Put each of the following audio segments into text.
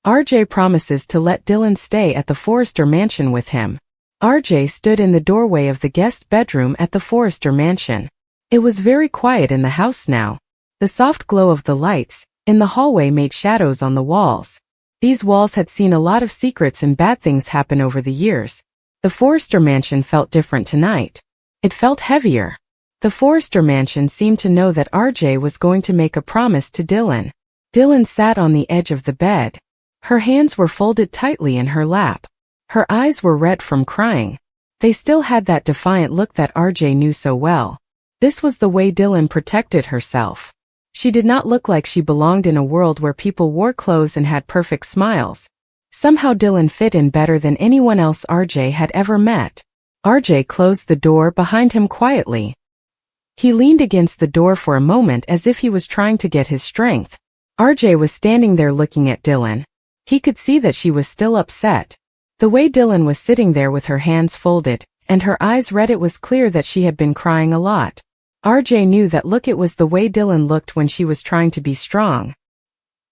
RJ promises to let Dylan stay at the Forrester mansion with him. RJ stood in the doorway of the guest bedroom at the Forrester mansion. It was very quiet in the house now. The soft glow of the lights in the hallway made shadows on the walls. These walls had seen a lot of secrets and bad things happen over the years. The Forrester mansion felt different tonight. It felt heavier. The Forrester mansion seemed to know that RJ was going to make a promise to Dylan. Dylan sat on the edge of the bed. Her hands were folded tightly in her lap. Her eyes were red from crying. They still had that defiant look that RJ knew so well. This was the way Dylan protected herself. She did not look like she belonged in a world where people wore clothes and had perfect smiles. Somehow Dylan fit in better than anyone else RJ had ever met. RJ closed the door behind him quietly. He leaned against the door for a moment as if he was trying to get his strength. RJ was standing there looking at Dylan. He could see that she was still upset. The way Dylan was sitting there with her hands folded, and her eyes red, it was clear that she had been crying a lot. RJ knew that look. It was the way Dylan looked when she was trying to be strong.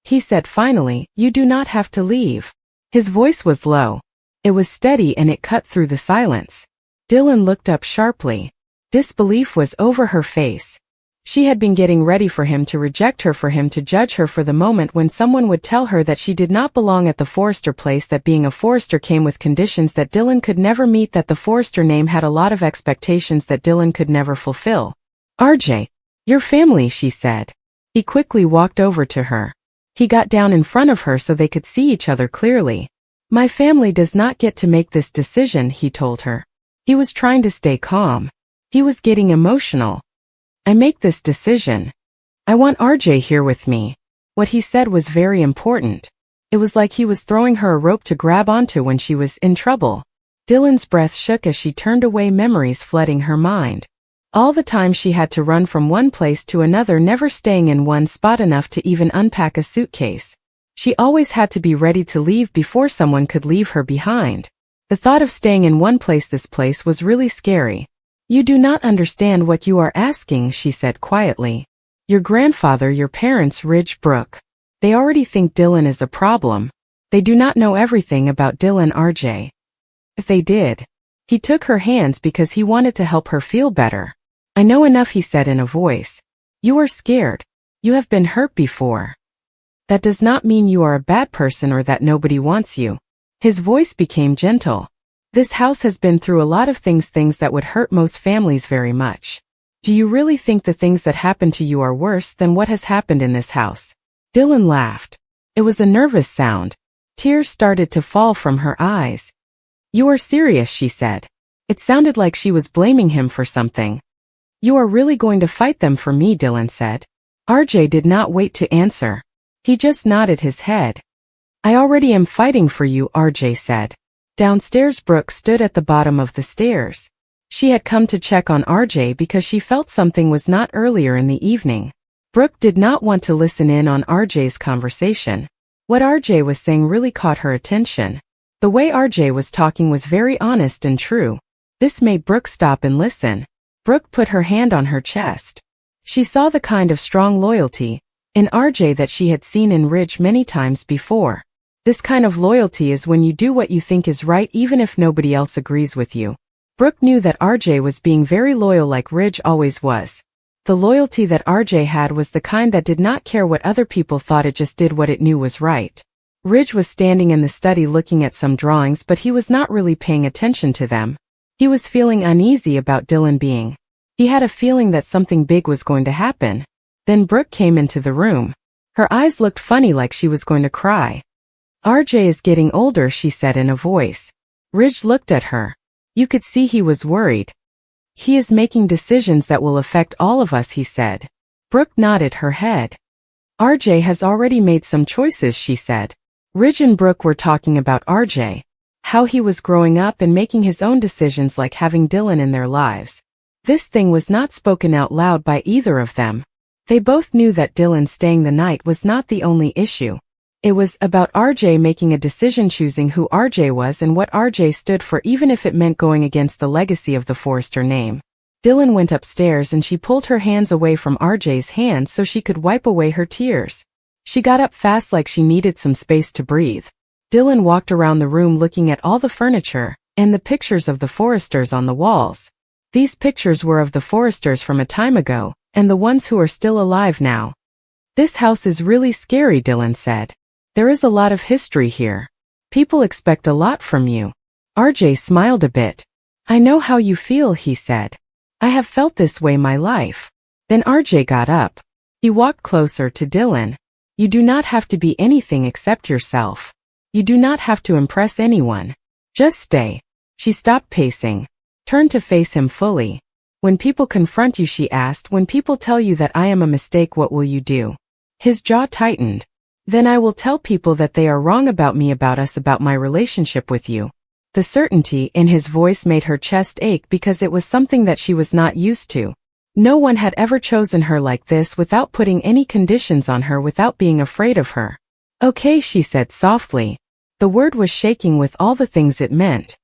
He said finally, "You do not have to leave." His voice was low. It was steady and it cut through the silence. Dylan looked up sharply. Disbelief was over her face. She had been getting ready for him to reject her, for him to judge her, for the moment when someone would tell her that she did not belong at the Forrester place, that being a Forrester came with conditions that Dylan could never meet, that the Forrester name had a lot of expectations that Dylan could never fulfill. "RJ, your family," she said. He quickly walked over to her. He got down in front of her so they could see each other clearly. "My family does not get to make this decision," he told her. He was trying to stay calm. He was getting emotional. "I make this decision. I want RJ here with me." What he said was very important. It was like he was throwing her a rope to grab onto when she was in trouble. Dylan's breath shook as she turned away, memories flooding her mind. All the time she had to run from one place to another, never staying in one spot enough to even unpack a suitcase. She always had to be ready to leave before someone could leave her behind. The thought of staying in one place, this place was really scary. "You do not understand what you are asking," she said quietly. "Your grandfather, your parents, Ridge, Brooke. They already think Dylan is a problem. They do not know everything about Dylan, RJ. If they did." He took her hands because he wanted to help her feel better. "I know enough," he said in a voice. "You are scared. You have been hurt before. That does not mean you are a bad person or that nobody wants you." His voice became gentle. "This house has been through a lot of things that would hurt most families very much. Do you really think the things that happened to you are worse than what has happened in this house?" Dylan laughed. It was a nervous sound. Tears started to fall from her eyes. "You are serious," she said. It sounded like she was blaming him for something. "You are really going to fight them for me?" Dylan said. RJ did not wait to answer. He just nodded his head. "I already am fighting for you," RJ said. Downstairs, Brooke stood at the bottom of the stairs. She had come to check on RJ because she felt something was not earlier in the evening. Brooke did not want to listen in on RJ's conversation. What RJ was saying really caught her attention. The way RJ was talking was very honest and true. This made Brooke stop and listen. Brooke put her hand on her chest. She saw the kind of strong loyalty in RJ that she had seen in Ridge many times before. This kind of loyalty is when you do what you think is right even if nobody else agrees with you. Brooke knew that RJ was being very loyal like Ridge always was. The loyalty that RJ had was the kind that did not care what other people thought, it just did what it knew was right. Ridge was standing in the study looking at some drawings, but he was not really paying attention to them. He was feeling uneasy about Dylan being. He had a feeling that something big was going to happen. Then Brooke came into the room. Her eyes looked funny, like she was going to cry. "RJ is getting older," she said in a voice. Ridge looked at her. You could see he was worried. "He is making decisions that will affect all of us," he said. Brooke nodded her head. "RJ has already made some choices," she said. Ridge and Brooke were talking about RJ, how he was growing up and making his own decisions, like having Dylan in their lives. This thing was not spoken out loud by either of them. They both knew that Dylan staying the night was not the only issue. It was about RJ making a decision, choosing who RJ was and what RJ stood for, even if it meant going against the legacy of the Forrester name. Dylan went upstairs and she pulled her hands away from RJ's hands so she could wipe away her tears. She got up fast like she needed some space to breathe. Dylan walked around the room looking at all the furniture and the pictures of the Forresters on the walls. These pictures were of the Forresters from a time ago, and the ones who are still alive now. This house is really scary, Dylan said. There is a lot of history here. People expect a lot from you. RJ smiled a bit. I know how you feel, he said. I have felt this way my life. Then RJ got up. He walked closer to Dylan. You do not have to be anything except yourself. You do not have to impress anyone. Just stay. She stopped pacing. Turned to face him fully. When people confront you, she asked, when people tell you that I am a mistake, what will you do? His jaw tightened. Then I will tell people that they are wrong about me, about us, about my relationship with you. The certainty in his voice made her chest ache because it was something that she was not used to. No one had ever chosen her like this, without putting any conditions on her, without being afraid of her. Okay, she said softly. The word was shaking with all the things it meant.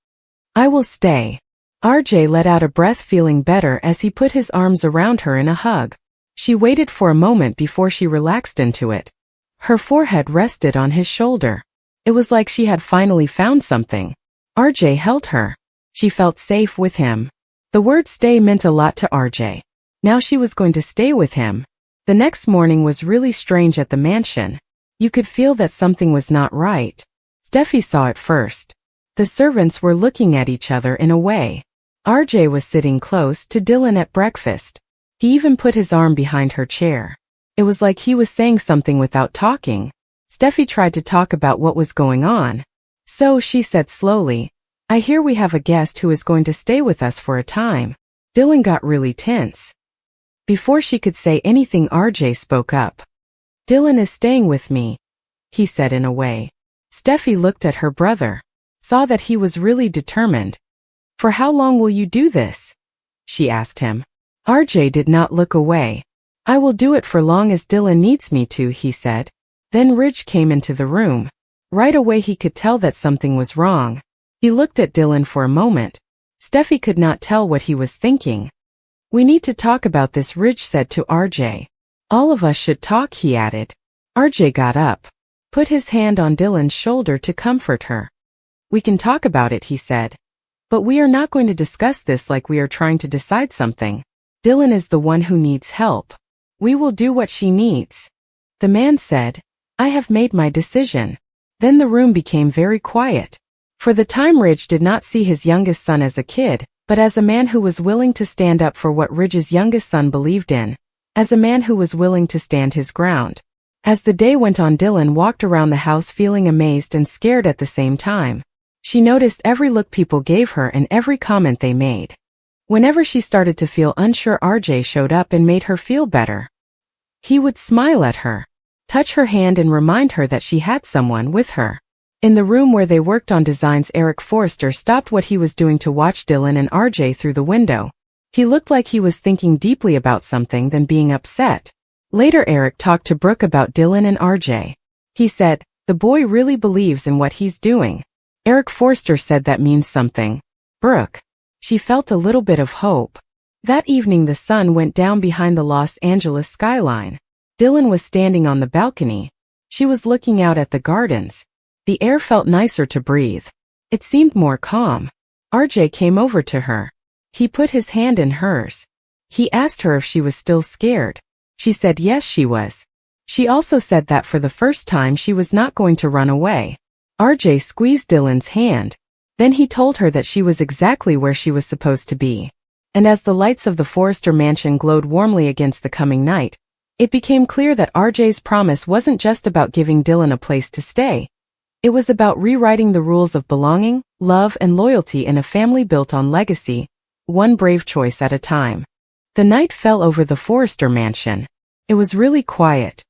I will stay. RJ let out a breath, feeling better as he put his arms around her in a hug. She waited for a moment before she relaxed into it. Her forehead rested on his shoulder. It was like she had finally found something. RJ held her. She felt safe with him. The word stay meant a lot to RJ. Now she was going to stay with him. The next morning was really strange at the mansion. You could feel that something was not right. Steffi saw it first. The servants were looking at each other in a way. RJ was sitting close to Dylan at breakfast. He even put his arm behind her chair. It was like he was saying something without talking. Steffi tried to talk about what was going on. So she said slowly, I hear we have a guest who is going to stay with us for a time. Dylan got really tense. Before she could say anything, RJ spoke up. Dylan is staying with me, he said in a way. Steffi looked at her brother, saw that he was really determined. For how long will you do this? She asked him. RJ did not look away. I will do it for long as Dylan needs me to, he said. Then Ridge came into the room. Right away he could tell that something was wrong. He looked at Dylan for a moment. Steffi could not tell what he was thinking. We need to talk about this, Ridge said to RJ. All of us should talk, he added. RJ got up, put his hand on Dylan's shoulder to comfort her. We can talk about it, he said. But we are not going to discuss this like we are trying to decide something. Dylan is the one who needs help. We will do what she needs. The man said, I have made my decision. Then the room became very quiet. For the time, Ridge did not see his youngest son as a kid, but as a man who was willing to stand up for what Ridge's youngest son believed in, as a man who was willing to stand his ground. As the day went on, Dylan walked around the house feeling amazed and scared at the same time. She noticed every look people gave her and every comment they made. Whenever she started to feel unsure, RJ showed up and made her feel better. He would smile at her, touch her hand and remind her that she had someone with her. In the room where they worked on designs, Eric Forrester stopped what he was doing to watch Dylan and RJ through the window. He looked like he was thinking deeply about something, then being upset. Later, Eric talked to Brooke about Dylan and RJ. He said, the boy really believes in what he's doing. Eric Forrester said that means something. Brooke. She felt a little bit of hope. That evening the sun went down behind the Los Angeles skyline. Dylan was standing on the balcony. She was looking out at the gardens. The air felt nicer to breathe. It seemed more calm. RJ came over to her. He put his hand in hers. He asked her if she was still scared. She said yes, she was. She also said that for the first time she was not going to run away. RJ squeezed Dylan's hand. Then he told her that she was exactly where she was supposed to be. And as the lights of the Forrester mansion glowed warmly against the coming night, it became clear that RJ's promise wasn't just about giving Dylan a place to stay. It was about rewriting the rules of belonging, love, and loyalty in a family built on legacy, one brave choice at a time. The night fell over the Forrester mansion. It was really quiet.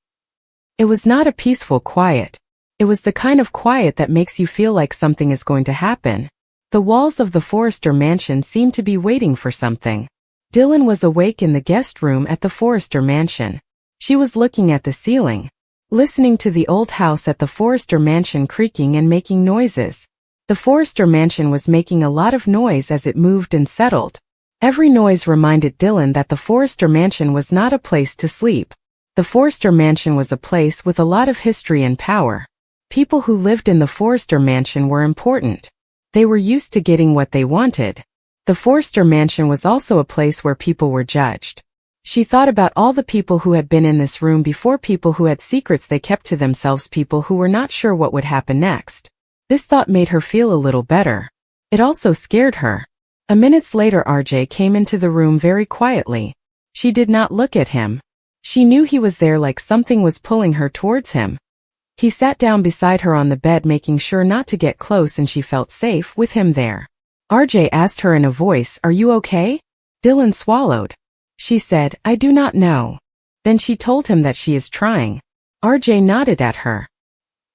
It was not a peaceful quiet. It was the kind of quiet that makes you feel like something is going to happen. The walls of the Forrester mansion seemed to be waiting for something. Dylan was awake in the guest room at the Forrester mansion. She was looking at the ceiling, listening to the old house at the Forrester mansion creaking and making noises. The Forrester mansion was making a lot of noise as it moved and settled. Every noise reminded Dylan that the Forrester mansion was not a place to sleep. The Forrester mansion was a place with a lot of history and power. People who lived in the Forrester mansion were important. They were used to getting what they wanted. The Forrester mansion was also a place where people were judged. She thought about all the people who had been in this room before, people who had secrets they kept to themselves, people who were not sure what would happen next. This thought made her feel a little better. It also scared her. A minute later, RJ came into the room very quietly. She did not look at him. She knew he was there, like something was pulling her towards him. He sat down beside her on the bed, making sure not to get close, and she felt safe with him there. RJ asked her in a voice, "Are you okay?" Dylan swallowed. She said, "I do not know." Then she told him that she is trying. RJ nodded at her.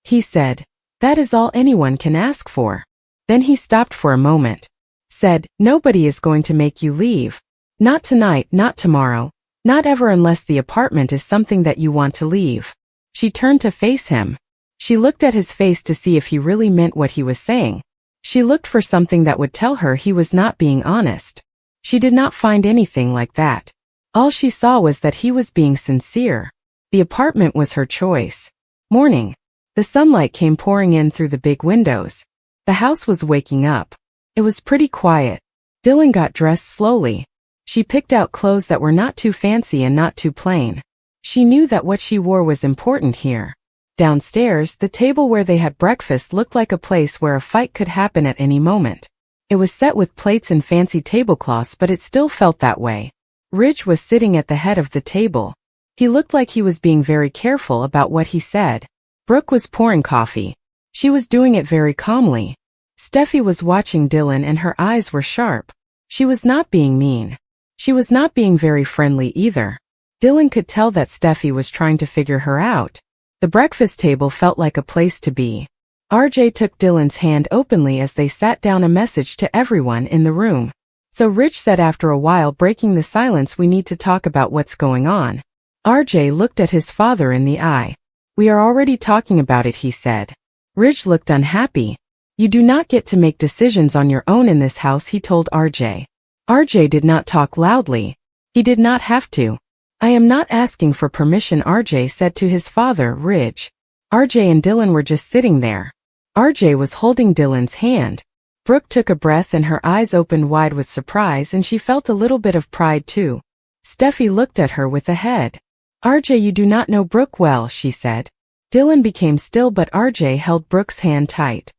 He said, "That is all anyone can ask for." Then he stopped for a moment. Said, "Nobody is going to make you leave. Not tonight, not tomorrow, not ever, unless the apartment is something that you want to leave." She turned to face him. She looked at his face to see if he really meant what he was saying. She looked for something that would tell her he was not being honest. She did not find anything like that. All she saw was that he was being sincere. The apartment was her choice. Morning. The sunlight came pouring in through the big windows. The house was waking up. It was pretty quiet. Dylan got dressed slowly. She picked out clothes that were not too fancy and not too plain. She knew that what she wore was important here. Downstairs, the table where they had breakfast looked like a place where a fight could happen at any moment. It was set with plates and fancy tablecloths, but it still felt that way. Ridge was sitting at the head of the table. He looked like he was being very careful about what he said. Brooke was pouring coffee. She was doing it very calmly. Steffi was watching Dylan, and her eyes were sharp. She was not being mean. She was not being very friendly either. Dylan could tell that Steffi was trying to figure her out. The breakfast table felt like a place to be. RJ took Dylan's hand openly as they sat down, a message to everyone in the room. So Rich said after a while, breaking the silence, "We need to talk about what's going on." RJ looked at his father in the eye. "We are already talking about it," he said. Rich looked unhappy. "You do not get to make decisions on your own in this house," he told RJ. RJ did not talk loudly. He did not have to. "I am not asking for permission," RJ said to his father, Ridge. RJ and Dylan were just sitting there. RJ was holding Dylan's hand. Brooke took a breath and her eyes opened wide with surprise, and she felt a little bit of pride too. Steffi looked at her with a head. "RJ, you do not know Brooke well," she said. Dylan became still, but RJ held Brooke's hand tight.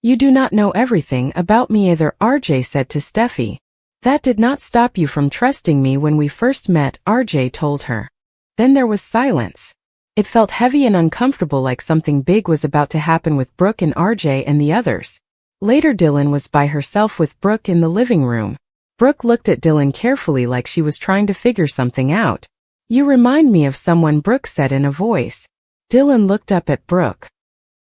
"You do not know everything about me either," RJ said to Steffi. "That did not stop you from trusting me when we first met," RJ told her. Then there was silence. It felt heavy and uncomfortable, like something big was about to happen with Brooke and RJ and the others. Later, Dylan was by herself with Brooke in the living room. Brooke looked at Dylan carefully, like she was trying to figure something out. "You remind me of someone," Brooke said in a voice. Dylan looked up at Brooke.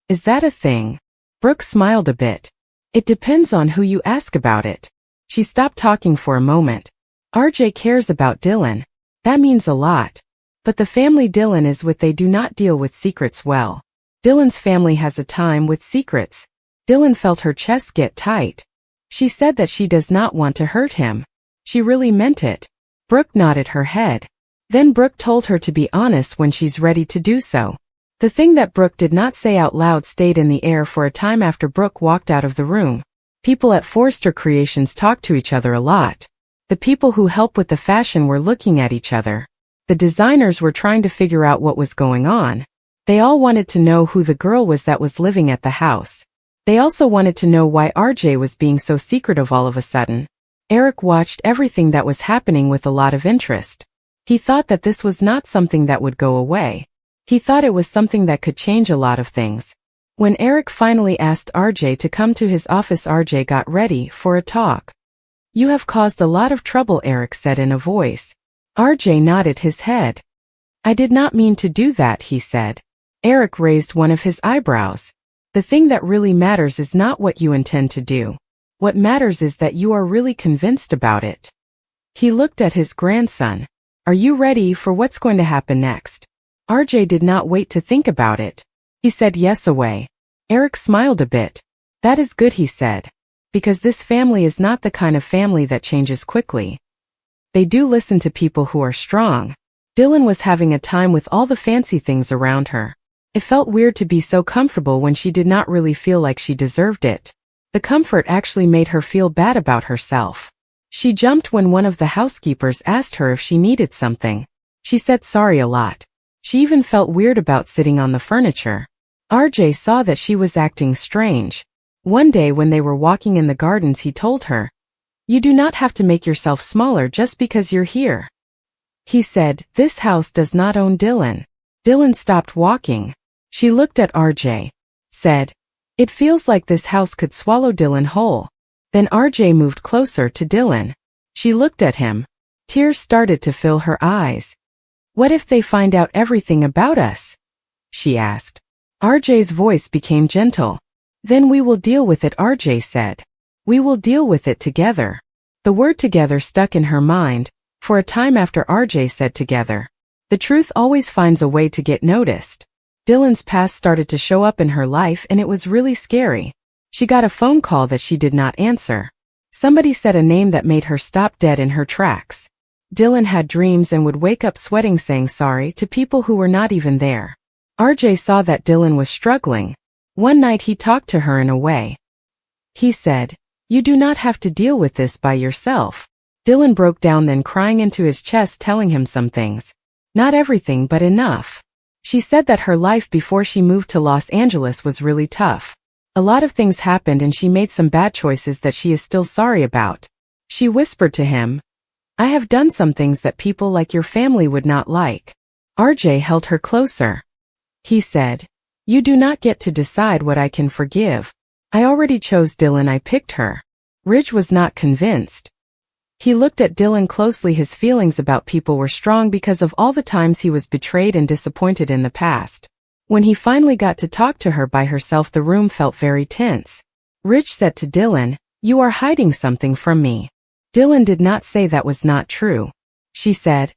"Is that a thing?" Brooke smiled a bit. "It depends on who you ask about it." She stopped talking for a moment. RJ cares about Dylan. That means a lot. But the family Dylan is with, they do not deal with secrets well. Dylan's family has a time with secrets. Dylan felt her chest get tight. She said that she does not want to hurt him. She really meant it. Brooke nodded her head. Then Brooke told her to be honest when she's ready to do so. The thing that Brooke did not say out loud stayed in the air for a time after Brooke walked out of the room. People at Forrester Creations talk to each other a lot. The people who help with the fashion were looking at each other. The designers were trying to figure out what was going on. They all wanted to know who the girl was that was living at the house. They also wanted to know why RJ was being so secretive all of a sudden. Eric watched everything that was happening with a lot of interest. He thought that this was not something that would go away. He thought it was something that could change a lot of things. When Eric finally asked RJ to come to his office, RJ got ready for a talk. "You have caused a lot of trouble," Eric said in a voice. RJ nodded his head. "I did not mean to do that," he said. Eric raised one of his eyebrows. "The thing that really matters is not what you intend to do. What matters is that you are really convinced about it." He looked at his grandson. "Are you ready for what's going to happen next?" RJ did not wait to think about it. He said yes away. Eric smiled a bit. "That is good," he said. "Because this family is not the kind of family that changes quickly. They do listen to people who are strong." Dylan was having a time with all the fancy things around her. It felt weird to be so comfortable when she did not really feel like she deserved it. The comfort actually made her feel bad about herself. She jumped when one of the housekeepers asked her if she needed something. She said sorry a lot. She even felt weird about sitting on the furniture. RJ saw that she was acting strange. One day when they were walking in the gardens, he told her, "You do not have to make yourself smaller just because you're here." He said, "This house does not own Dylan." Dylan stopped walking. She looked at RJ. Said, "It feels like this house could swallow Dylan whole." Then RJ moved closer to Dylan. She looked at him. Tears started to fill her eyes. "What if they find out everything about us?" she asked. RJ's voice became gentle. "Then we will deal with it," RJ said. "We will deal with it together." The word together stuck in her mind. For a time after RJ said together, the truth always finds a way to get noticed. Dylan's past started to show up in her life, and it was really scary. She got a phone call that she did not answer. Somebody said a name that made her stop dead in her tracks. Dylan had dreams and would wake up sweating saying sorry to people who were not even there. RJ saw that Dylan was struggling. One night he talked to her in a way. He said, "You do not have to deal with this by yourself." Dylan broke down, then crying into his chest, telling him some things. Not everything, but enough. She said that her life before she moved to Los Angeles was really tough. A lot of things happened and she made some bad choices that she is still sorry about. She whispered to him, "I have done some things that people like your family would not like." RJ held her closer. He said, "You do not get to decide what I can forgive. I already chose Dylan. I picked her." Ridge was not convinced. He looked at Dylan closely. His feelings about people were strong because of all the times he was betrayed and disappointed in the past. When he finally got to talk to her by herself, the room felt very tense. Ridge said to Dylan, "You are hiding something from me." Dylan did not say that was not true. She said,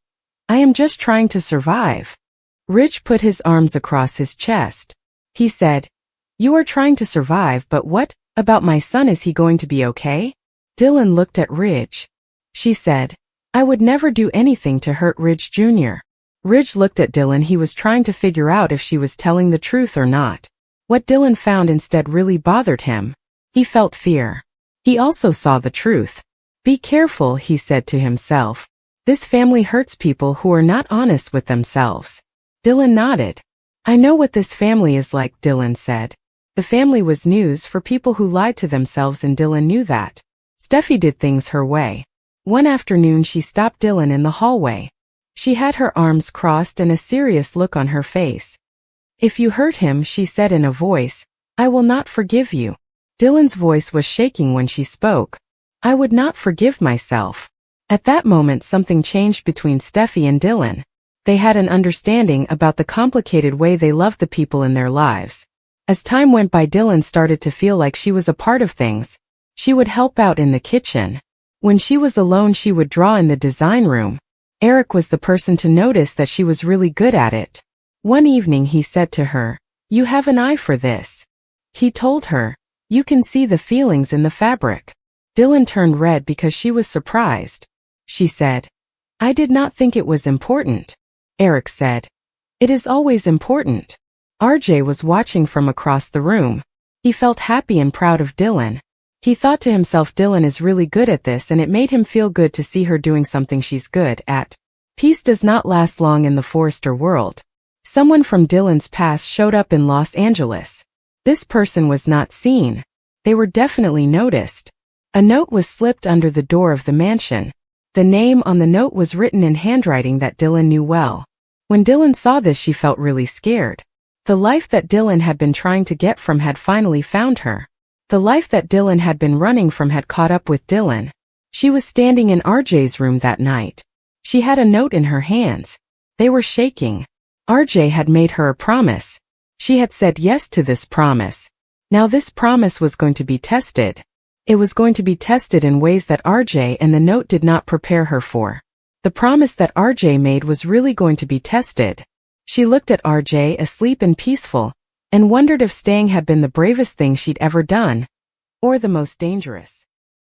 "I am just trying to survive." Ridge put his arms across his chest. He said, "You are trying to survive, but what about my son? Is he going to be okay?" Dylan looked at Ridge. She said, "I would never do anything to hurt Ridge Jr." Ridge looked at Dylan. He was trying to figure out if she was telling the truth or not. What Dylan found instead really bothered him. He felt fear. He also saw the truth. "Be careful," he said to himself. "This family hurts people who are not honest with themselves." Dylan nodded. "I know what this family is like," Dylan said. The family was news for people who lied to themselves, and Dylan knew that. Steffi did things her way. One afternoon she stopped Dylan in the hallway. She had her arms crossed and a serious look on her face. "If you hurt him," she said in a voice, "I will not forgive you." Dylan's voice was shaking when she spoke. "I would not forgive myself." At that moment something changed between Steffi and Dylan. They had an understanding about the complicated way they loved the people in their lives. As time went by, Dylan started to feel like she was a part of things. She would help out in the kitchen. When she was alone, she would draw in the design room. Eric was the person to notice that she was really good at it. One evening he said to her, "You have an eye for this." He told her, "You can see the feelings in the fabric." Dylan turned red because she was surprised. She said, "I did not think it was important." Eric said, "It is always important." RJ was watching from across the room. He felt happy and proud of Dylan. He thought to himself, Dylan is really good at this, and it made him feel good to see her doing something she's good at. Peace does not last long in the Forrester world. Someone from Dylan's past showed up in Los Angeles. This person was not seen. They were definitely noticed. A note was slipped under the door of the mansion. The name on the note was written in handwriting that Dylan knew well. When Dylan saw this, she felt really scared. The life that Dylan had been trying to get from had finally found her. The life that Dylan had been running from had caught up with Dylan. She was standing in RJ's room that night. She had a note in her hands. They were shaking. RJ had made her a promise. She had said yes to this promise. Now this promise was going to be tested. It was going to be tested in ways that RJ and the note did not prepare her for. The promise that RJ made was really going to be tested. She looked at RJ asleep and peaceful, and wondered if staying had been the bravest thing she'd ever done, or the most dangerous.